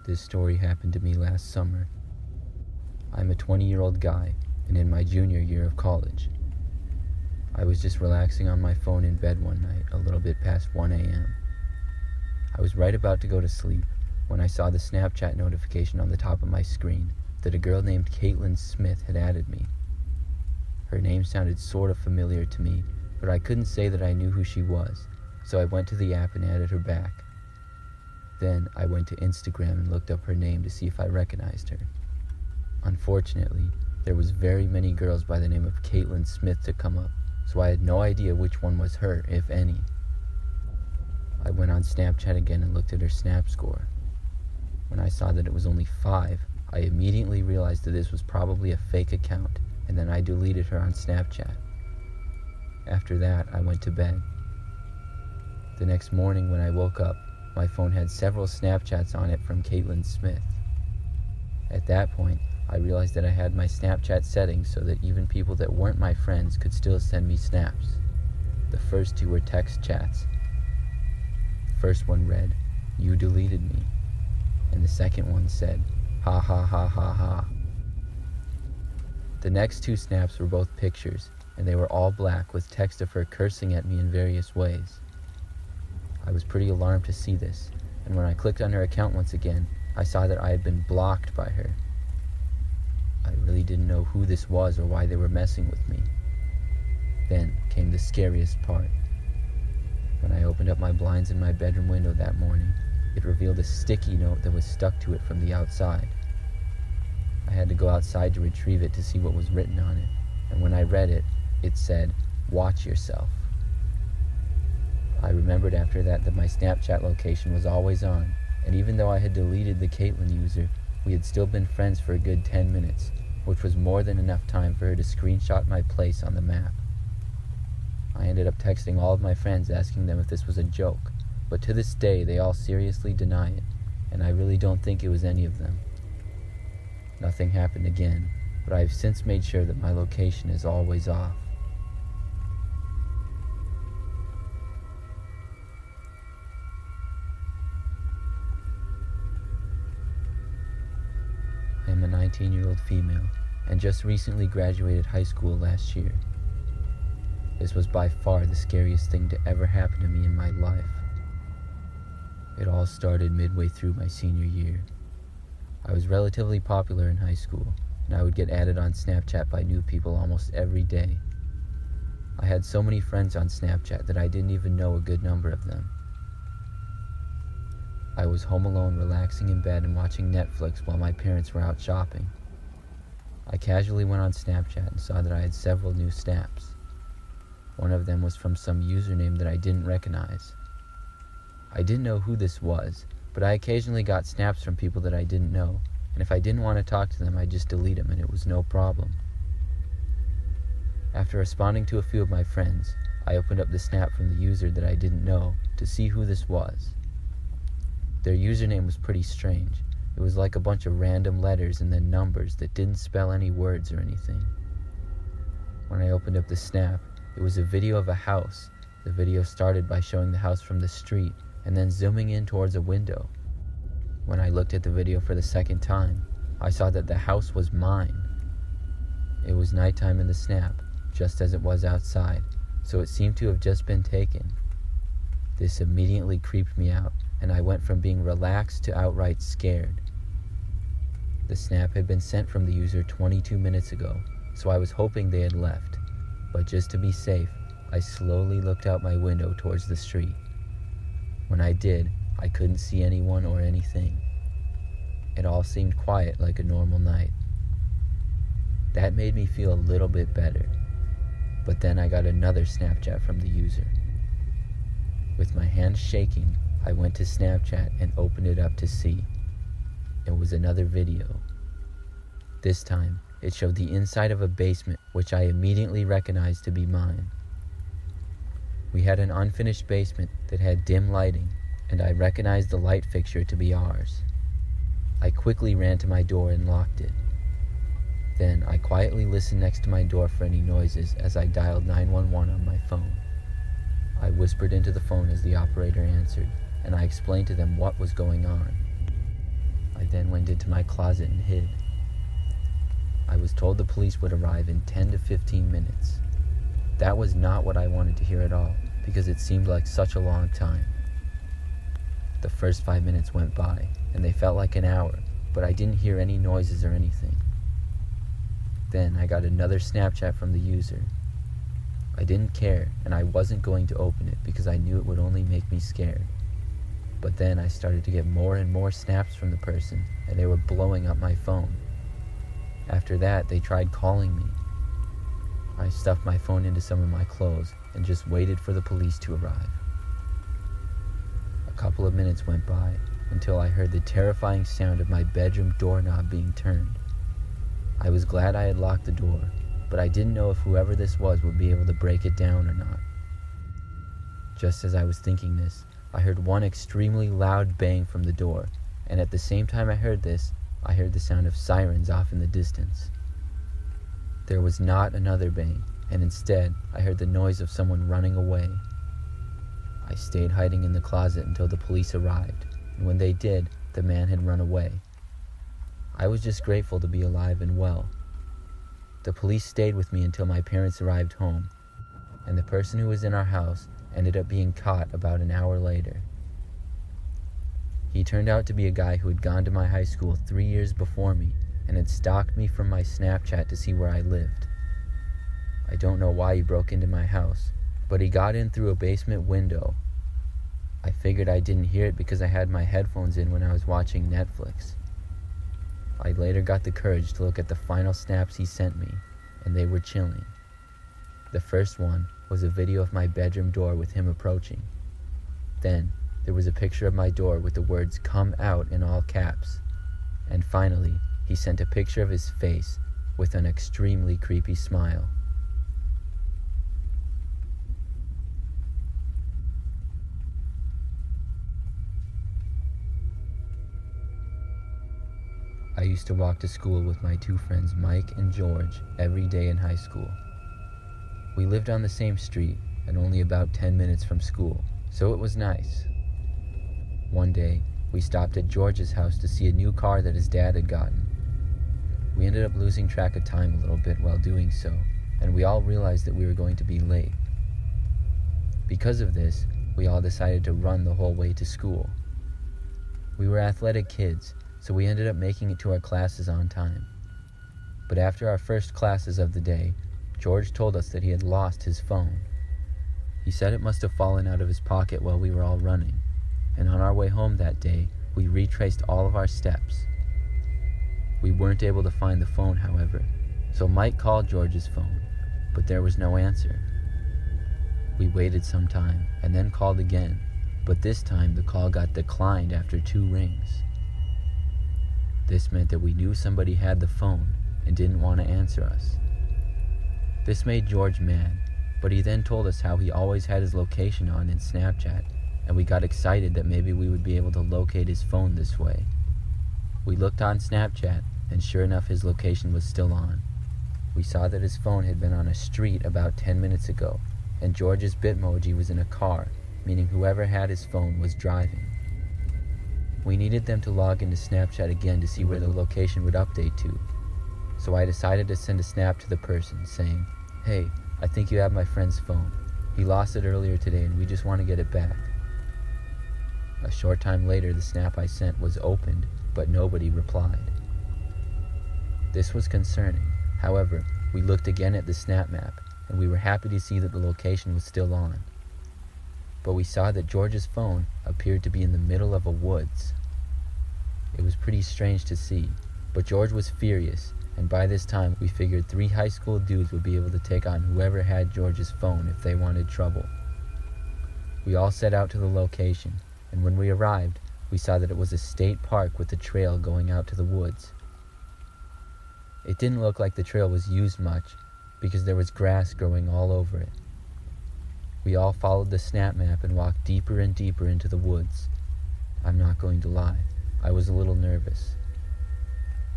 This story happened to me last summer. I'm a 20-year-old guy and in my junior year of college. I was just relaxing on my phone in bed one night, a little bit past 1 a.m. I was right about to go to sleep when I saw the Snapchat notification on the top of my screen that a girl named Caitlin Smith had added me. Her name sounded sort of familiar to me, but I couldn't say that I knew who she was, so I went to the app and added her back. Then I went to Instagram and looked up her name to see if I recognized her. Unfortunately, there was very many girls by the name of Caitlin Smith to come up, so I had no idea which one was her, if any. I went on Snapchat again and looked at her snap score. When I saw that it was only 5, I immediately realized that this was probably a fake account, and then I deleted her on Snapchat. After that, I went to bed. The next morning when I woke up, my phone had several Snapchats on it from Caitlin Smith. At that point, I realized that I had my Snapchat settings so that even people that weren't my friends could still send me snaps. The first 2 were text chats. The first one read, "You deleted me," and the second one said, "Ha ha ha ha ha." The next 2 snaps were both pictures, and they were all black with text of her cursing at me in various ways. I was pretty alarmed to see this, and when I clicked on her account once again, I saw that I had been blocked by her. I really didn't know who this was or why they were messing with me. Then came the scariest part. When I opened up my blinds in my bedroom window that morning, it revealed a sticky note that was stuck to it from the outside. I had to go outside to retrieve it to see what was written on it, and when I read it, it said, "Watch yourself." I remembered after that my Snapchat location was always on, and even though I had deleted the Caitlin user, we had still been friends for a good 10 minutes, which was more than enough time for her to screenshot my place on the map. I ended up texting all of my friends asking them if this was a joke, but to this day they all seriously deny it, and I really don't think it was any of them. Nothing happened again, but I have since made sure that my location is always off. I am a 19-year-old female and just recently graduated high school last year. This was by far the scariest thing to ever happen to me in my life. It all started midway through my senior year. I was relatively popular in high school, and I would get added on Snapchat by new people almost every day. I had so many friends on Snapchat that I didn't even know a good number of them. I was home alone relaxing in bed and watching Netflix while my parents were out shopping. I casually went on Snapchat and saw that I had several new snaps. One of them was from some username that I didn't recognize. I didn't know who this was, but I occasionally got snaps from people that I didn't know, and if I didn't want to talk to them, I'd just delete them and it was no problem. After responding to a few of my friends, I opened up the snap from the user that I didn't know to see who this was. Their username was pretty strange. It was like a bunch of random letters and then numbers that didn't spell any words or anything. When I opened up the snap, it was a video of a house. The video started by showing the house from the street and then zooming in towards a window. When I looked at the video for the second time, I saw that the house was mine. It was nighttime in the snap, just as it was outside, so it seemed to have just been taken. This immediately creeped me out, and I went from being relaxed to outright scared. The snap had been sent from the user 22 minutes ago, so I was hoping they had left, but just to be safe, I slowly looked out my window towards the street. When I did, I couldn't see anyone or anything. It all seemed quiet like a normal night. That made me feel a little bit better, but then I got another Snapchat from the user. With my hands shaking, I went to Snapchat and opened it up to see. It was another video. This time, it showed the inside of a basement, which I immediately recognized to be mine. We had an unfinished basement that had dim lighting, and I recognized the light fixture to be ours. I quickly ran to my door and locked it. Then I quietly listened next to my door for any noises as I dialed 911 on my phone. I whispered into the phone as the operator answered, and I explained to them what was going on. I then went into my closet and hid. I was told the police would arrive in 10 to 15 minutes. That was not what I wanted to hear at all, because it seemed like such a long time. The first 5 minutes went by, and they felt like an hour, but I didn't hear any noises or anything. Then I got another Snapchat from the user. I didn't care, and I wasn't going to open it because I knew it would only make me scared. But then I started to get more and more snaps from the person, and they were blowing up my phone. After that, they tried calling me. I stuffed my phone into some of my clothes and just waited for the police to arrive. A couple of minutes went by until I heard the terrifying sound of my bedroom doorknob being turned. I was glad I had locked the door, but I didn't know if whoever this was would be able to break it down or not. Just as I was thinking this, I heard one extremely loud bang from the door, and at the same time I heard this, I heard the sound of sirens off in the distance. There was not another bang, and instead, I heard the noise of someone running away. I stayed hiding in the closet until the police arrived, and when they did, the man had run away. I was just grateful to be alive and well. The police stayed with me until my parents arrived home, and the person who was in our house ended up being caught about an hour later. He turned out to be a guy who had gone to my high school 3 years before me and had stalked me from my Snapchat to see where I lived. I don't know why he broke into my house, but he got in through a basement window. I figured I didn't hear it because I had my headphones in when I was watching Netflix. I later got the courage to look at the final snaps he sent me, and they were chilling. The first one was a video of my bedroom door with him approaching. Then, there was a picture of my door with the words "Come out" in all caps. And finally, he sent a picture of his face with an extremely creepy smile. I used to walk to school with my two friends Mike and George every day in high school. We lived on the same street and only about 10 minutes from school, so it was nice. One day, we stopped at George's house to see a new car that his dad had gotten. We ended up losing track of time a little bit while doing so, and we all realized that we were going to be late. Because of this, we all decided to run the whole way to school. We were athletic kids, so we ended up making it to our classes on time. But after our first classes of the day, George told us that he had lost his phone. He said it must have fallen out of his pocket while we were all running, and on our way home that day, we retraced all of our steps. We weren't able to find the phone, however, so Mike called George's phone, but there was no answer. We waited some time and then called again, but this time the call got declined after 2 rings. This meant that we knew somebody had the phone and didn't want to answer us. This made George mad, but he then told us how he always had his location on in Snapchat, and we got excited that maybe we would be able to locate his phone this way. We looked on Snapchat, and sure enough his location was still on. We saw that his phone had been on a street about 10 minutes ago, and George's Bitmoji was in a car, meaning whoever had his phone was driving. We needed them to log into Snapchat again to see where the location would update to, so I decided to send a snap to the person saying, "Hey, I think you have my friend's phone. He lost it earlier today and we just want to get it back." A short time later, the snap I sent was opened, but nobody replied. This was concerning. However, we looked again at the snap map, and we were happy to see that the location was still on. But we saw that George's phone appeared to be in the middle of a woods. It was pretty strange to see, but George was furious, and by this time we figured 3 high school dudes would be able to take on whoever had George's phone if they wanted trouble. We all set out to the location, and when we arrived, we saw that it was a state park with a trail going out to the woods. It didn't look like the trail was used much, because there was grass growing all over it. We all followed the snap map and walked deeper and deeper into the woods. I'm not going to lie, I was a little nervous.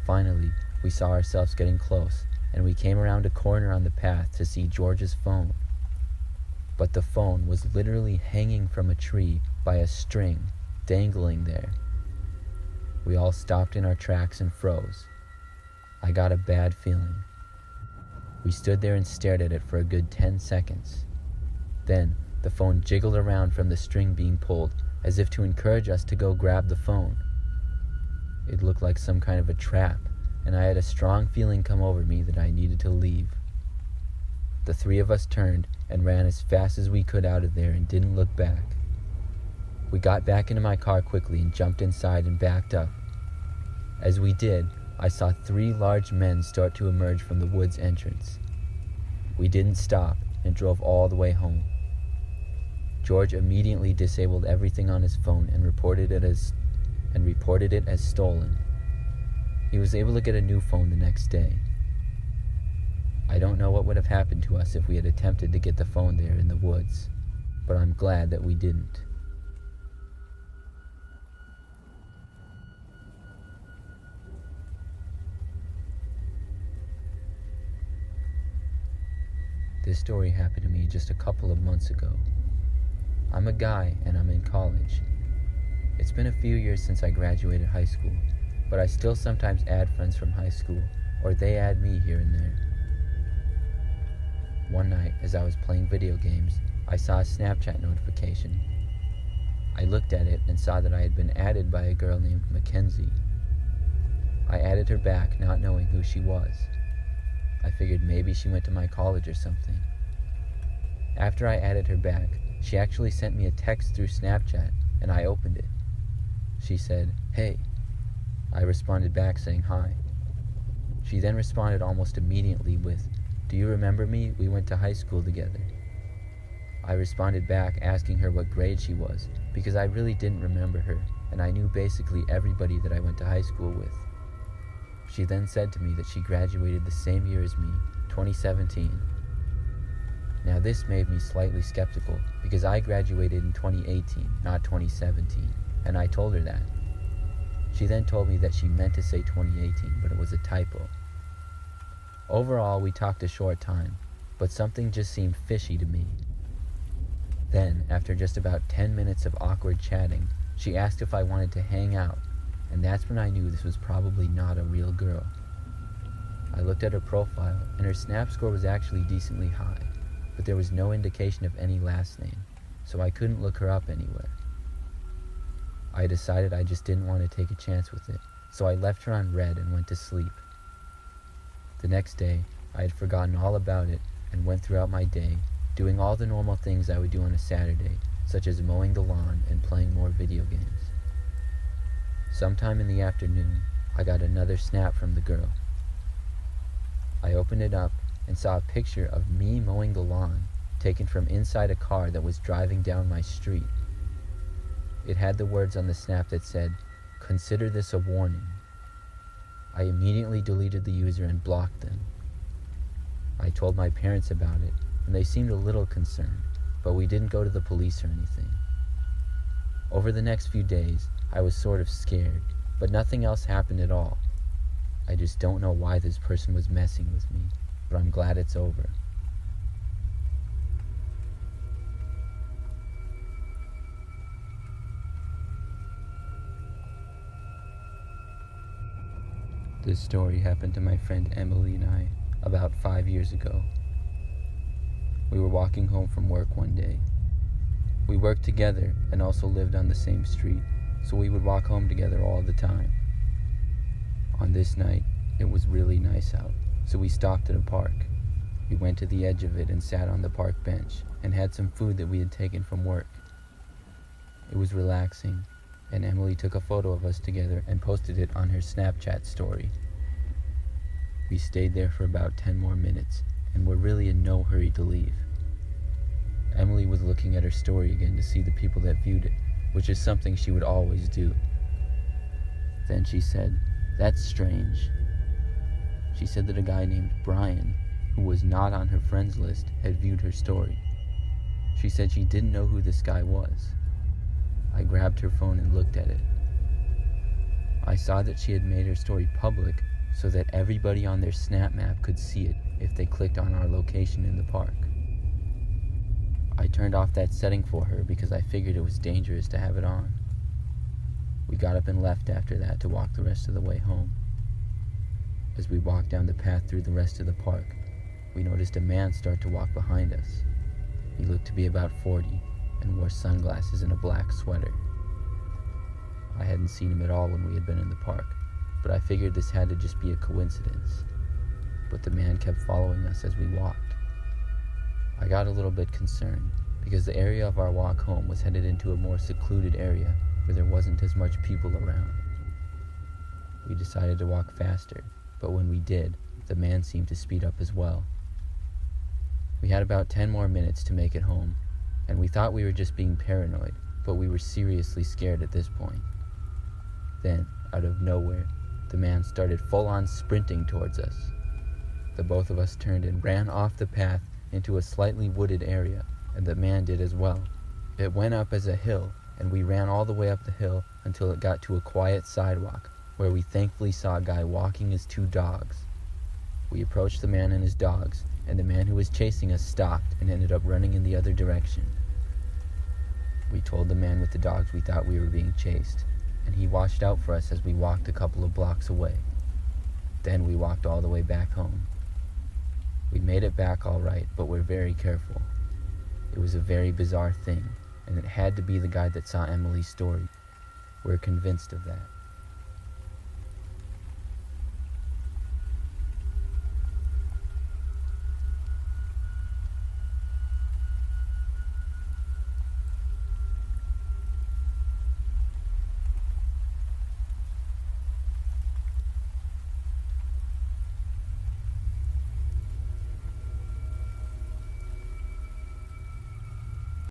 Finally, we saw ourselves getting close, and we came around a corner on the path to see George's phone. But the phone was literally hanging from a tree by a string, dangling there. We all stopped in our tracks and froze. I got a bad feeling. We stood there and stared at it for a good 10 seconds. Then, the phone jiggled around from the string being pulled, as if to encourage us to go grab the phone. It looked like some kind of a trap, and I had a strong feeling come over me that I needed to leave. The three of us turned and ran as fast as we could out of there and didn't look back. We got back into my car quickly and jumped inside and backed up. As we did, I saw 3 large men start to emerge from the woods entrance. We didn't stop and drove all the way home. George immediately disabled everything on his phone and reported it as stolen. He was able to get a new phone the next day. I don't know what would have happened to us if we had attempted to get the phone there in the woods, but I'm glad that we didn't. This story happened to me just a couple of months ago. I'm a guy and I'm in college. It's been a few years since I graduated high school, but I still sometimes add friends from high school, or they add me here and there. One night, as I was playing video games, I saw a Snapchat notification. I looked at it and saw that I had been added by a girl named Mackenzie. I added her back, not knowing who she was. I figured maybe she went to my college or something. After I added her back, she actually sent me a text through Snapchat, and I opened it. She said, "Hey." I responded back saying hi. She then responded almost immediately with, "Do you remember me? We went to high school together." I responded back asking her what grade she was, because I really didn't remember her, and I knew basically everybody that I went to high school with. She then said to me that she graduated the same year as me, 2017. Now this made me slightly skeptical, because I graduated in 2018, not 2017, and I told her that. She then told me that she meant to say 2018, but it was a typo. Overall, we talked a short time, but something just seemed fishy to me. Then, after just about 10 minutes of awkward chatting, she asked if I wanted to hang out, and that's when I knew this was probably not a real girl. I looked at her profile, and her Snap score was actually decently high, but there was no indication of any last name, so I couldn't look her up anywhere. I decided I just didn't want to take a chance with it, so I left her on red and went to sleep. The next day, I had forgotten all about it and went throughout my day, doing all the normal things I would do on a Saturday, such as mowing the lawn and playing more video games. Sometime in the afternoon, I got another Snap from the girl. I opened it up and saw a picture of me mowing the lawn, taken from inside a car that was driving down my street. It had the words on the Snap that said, "Consider this a warning." I immediately deleted the user and blocked them. I told my parents about it, and they seemed a little concerned, but we didn't go to the police or anything. Over the next few days, I was sort of scared, but nothing else happened at all. I just don't know why this person was messing with me, but I'm glad it's over. This story happened to my friend Emily and I about 5 years ago. We were walking home from work one day. We worked together and also lived on the same street, so we would walk home together all the time. On this night, it was really nice out, so we stopped at a park. We went to the edge of it and sat on the park bench and had some food that we had taken from work. It was relaxing, and Emily took a photo of us together and posted it on her Snapchat story. We stayed there for about 10 more minutes and were really in no hurry to leave. Emily was looking at her story again to see the people that viewed it, which is something she would always do. Then she said, "That's strange." She said that a guy named Brian, who was not on her friends list, had viewed her story. She said she didn't know who this guy was. I grabbed her phone and looked at it. I saw that she had made her story public so that everybody on their Snap map could see it if they clicked on our location in the park. I turned off that setting for her because I figured it was dangerous to have it on. We got up and left after that to walk the rest of the way home. As we walked down the path through the rest of the park, we noticed a man start to walk behind us. He looked to be about 40 and wore sunglasses and a black sweater. I hadn't seen him at all when we had been in the park, but I figured this had to just be a coincidence. But the man kept following us as we walked. I got a little bit concerned, because the area of our walk home was headed into a more secluded area where there wasn't as much people around. We decided to walk faster, but when we did, the man seemed to speed up as well. We had about 10 more minutes to make it home, and we thought we were just being paranoid, but we were seriously scared at this point. Then, out of nowhere, the man started full-on sprinting towards us. The both of us turned and ran off the path into a slightly wooded area, and the man did as well. It went up as a hill, and we ran all the way up the hill until it got to a quiet sidewalk, where we thankfully saw a guy walking his 2 dogs. We approached the man and his dogs, and the man who was chasing us stopped and ended up running in the other direction. We told the man with the dogs we thought we were being chased, and he watched out for us as we walked a couple of blocks away. Then we walked all the way back home. We made it back all right, but we're very careful. It was a very bizarre thing, and it had to be the guy that saw Emily's story. We're convinced of that.